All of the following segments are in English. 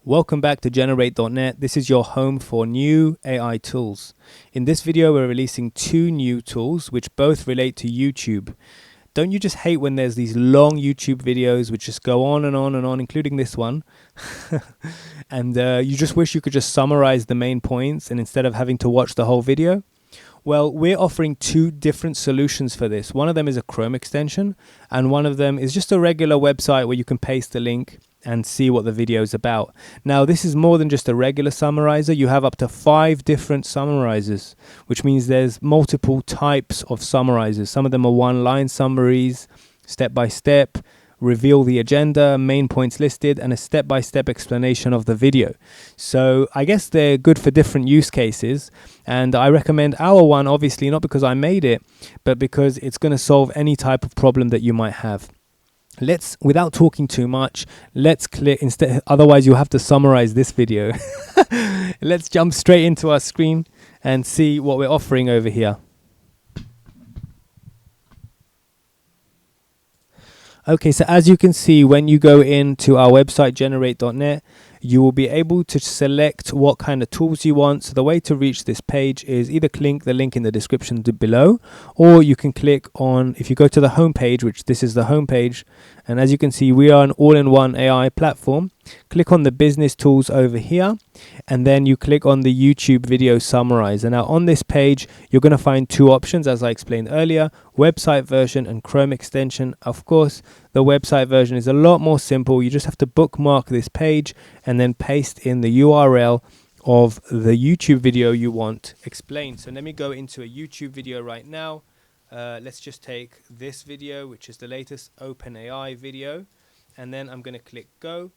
Welcome back to Generate.net. This is your home for new AI tools. In this video, we're releasing two new tools which both relate to YouTube. Don't you just hate when there's these long YouTube videos which just go on and on and on, including this one? And you just wish you could just summarize the main points and instead of having to watch the whole video? Well, we're offering two different solutions for this. One of them is a Chrome extension, and one of them is just a regular website where you can paste the link and see what the video is about. Now, this is more than just a regular summarizer. You have up to 5 different summarizers, which means there's multiple types of summarizers. Some of them are one-line summaries, step-by-step, reveal the agenda, main points listed, and a step-by-step explanation of the video. So I guess they're good for different use cases, and I recommend our one, obviously not because I made it, but because it's going to solve any type of problem that you might have. Without talking too much, let's click instead, otherwise you'll have to summarize this video. Let's jump straight into our screen and see what we're offering over here. Okay, so as you can see, when you go into our website, generate.net, you will be able to select what kind of tools you want. So the way to reach this page is either click the link in the description below, or you can click on, if you go to the home page, which this is the home page, and as you can see, we are an all-in-one AI platform. Click on the business tools over here, and then you click on the YouTube video summarizer. Now on this page, you're going to find two options, as I explained earlier, website version and Chrome extension. Of course, the website version is a lot more simple. You just have to bookmark this page and then paste in the URL of the YouTube video you want explained. So let me go into a YouTube video right now. Let's just take this video, which is the latest OpenAI video, and then I'm going to click go.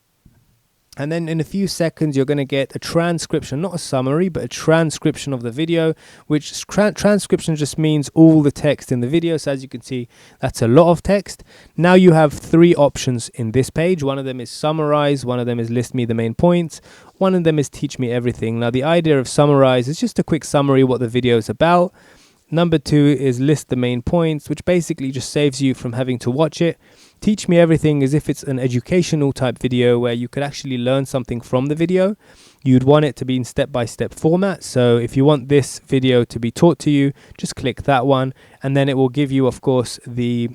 And then in a few seconds, you're going to get a transcription, not a summary, but a transcription of the video, which transcription just means all the text in the video. So as you can see, that's a lot of text. Now you have 3 options in this page. One of them is summarize. One of them is list me the main points. One of them is teach me everything. Now the idea of summarize is just a quick summary what the video is about. Number 2 is list the main points, which basically just saves you from having to watch it. Teach me everything as if it's an educational type video where you could actually learn something from the video. You'd want it to be in step-by-step format. So if you want this video to be taught to you, just click that one, and then it will give you, of course, the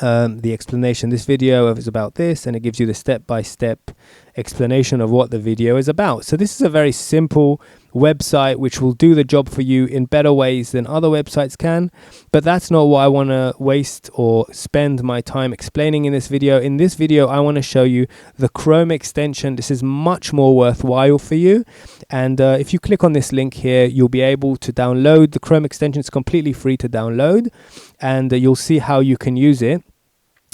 explanation. This video is about this, and it gives you the step-by-step explanation of what the video is about. So this is a very simple website which will do the job for you in better ways than other websites can, but that's not what I want to waste or spend my time explaining in this video. In this video, I want to show you the Chrome extension. This is much more worthwhile for you, and if you click on this link here, you'll be able to download the Chrome extension. It's completely free to download, and you'll see how you can use it.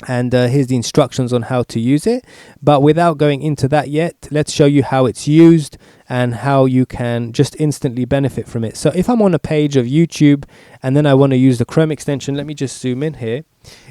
And here's the instructions on how to use it. But without going into that yet, let's show you how it's used and how you can just instantly benefit from it. So if I'm on a page of YouTube and then I want to use the Chrome extension, let me just zoom in here.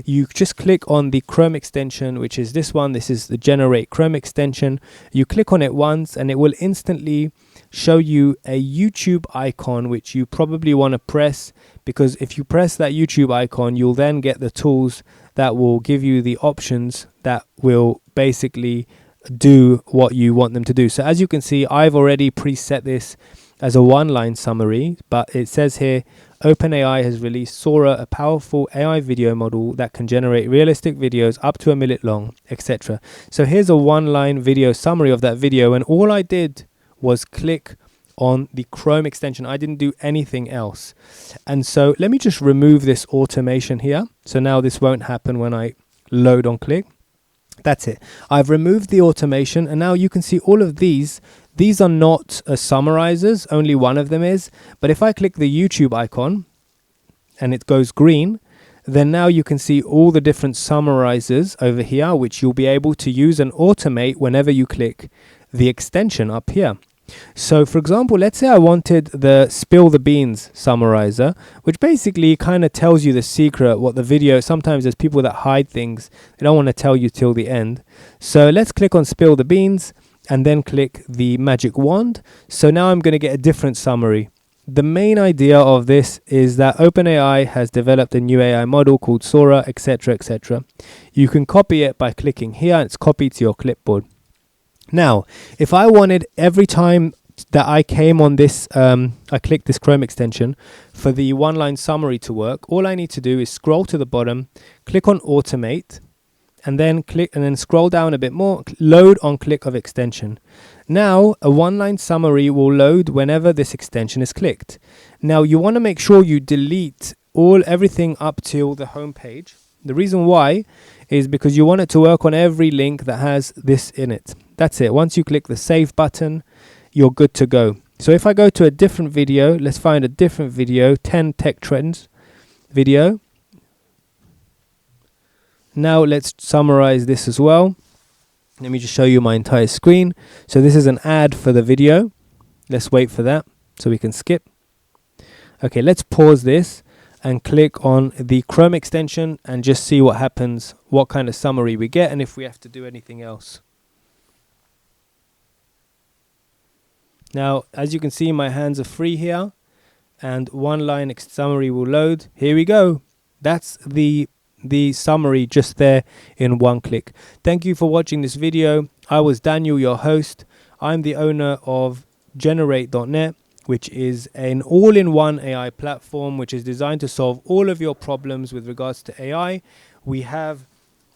You just click on the Chrome extension, which is this one. This is the Generate Chrome extension. You click on it once and it will instantly show you a YouTube icon, which you probably want to press, because if you press that YouTube icon, you'll then get the tools that will give you the options that will basically do what you want them to do. So as you can see, I've already preset this as a one-line summary, but it says here, OpenAI has released Sora, a powerful AI video model that can generate realistic videos up to a minute long, etc. So here's a one-line video summary of that video, and all I did was click on the Chrome extension. I didn't do anything else. And so let me just remove this automation here. So now this won't happen when I load on click. That's it. I've removed the automation, and now you can see all of these. These are not summarizers, only one of them is. But if I click the YouTube icon and it goes green, then now you can see all the different summarizers over here, which you'll be able to use and automate whenever you click the extension up here. So for example, let's say I wanted the spill the beans summarizer, which basically kind of tells you the secret, what the video, sometimes there's people that hide things, they don't want to tell you till the end. So let's click on spill the beans and then click the magic wand. So now I'm going to get a different summary. The main idea of this is that OpenAI has developed a new AI model called Sora, etc., etc. You can copy it by clicking here, and it's copied to your clipboard. Now, if I wanted every time that I came on this, I clicked this Chrome extension for the one-line summary to work, all I need to do is scroll to the bottom, click on automate, and then scroll down a bit more, load on click of extension. Now a one-line summary will load whenever this extension is clicked. Now you want to make sure you delete everything up till the home page. The reason why is because you want it to work on every link that has this in it. That's it. Once you click the save button, you're good to go. So if I go to a different video, let's find a different video, 10 tech trends video. Now let's summarize this as well. Let me just show you my entire screen. So this is an ad for the video. Let's wait for that so we can skip. Okay, let's pause this and click on the Chrome extension and just see what happens, what kind of summary we get, and if we have to do anything else. Now, as you can see, my hands are free here, and one line summary will load. Here we go. That's the summary just there in one click. Thank you for watching this video. I was Daniel, your host. I'm the owner of Generate.net, which is an all-in-one AI platform which is designed to solve all of your problems with regards to AI. We have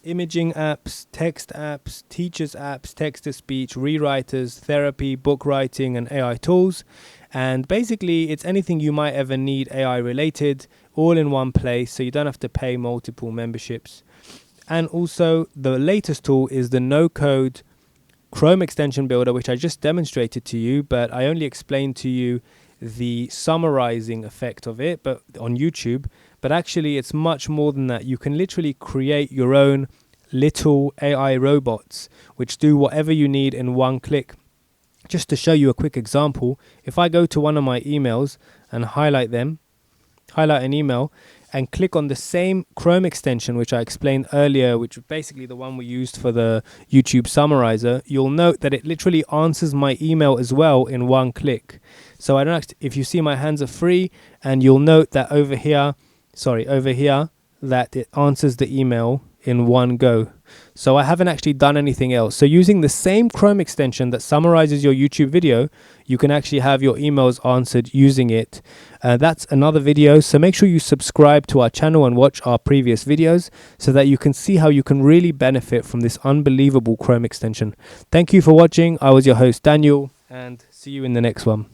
imaging apps, text apps, teachers apps, text-to-speech, rewriters, therapy, book writing, and AI tools. And basically, it's anything you might ever need AI related, all in one place, so you don't have to pay multiple memberships. And also, the latest tool is the no-code Chrome extension builder, which I just demonstrated to you, but I only explained to you the summarizing effect of it, but on YouTube. But actually, it's much more than that. You can literally create your own little AI robots, which do whatever you need in one click. Just to show you a quick example, if I go to one of my emails and highlight an email, and click on the same Chrome extension, which I explained earlier, which is basically the one we used for the YouTube summarizer, you'll note that it literally answers my email as well in one click. So I don't have to, if you see my hands are free, and you'll note that over here, that it answers the email in one go. So I haven't actually done anything else. So using the same Chrome extension that summarizes your YouTube video, you can actually have your emails answered using it. That's another video. So make sure you subscribe to our channel and watch our previous videos so that you can see how you can really benefit from this unbelievable Chrome extension. Thank you for watching. I was your host, Daniel, and see you in the next one.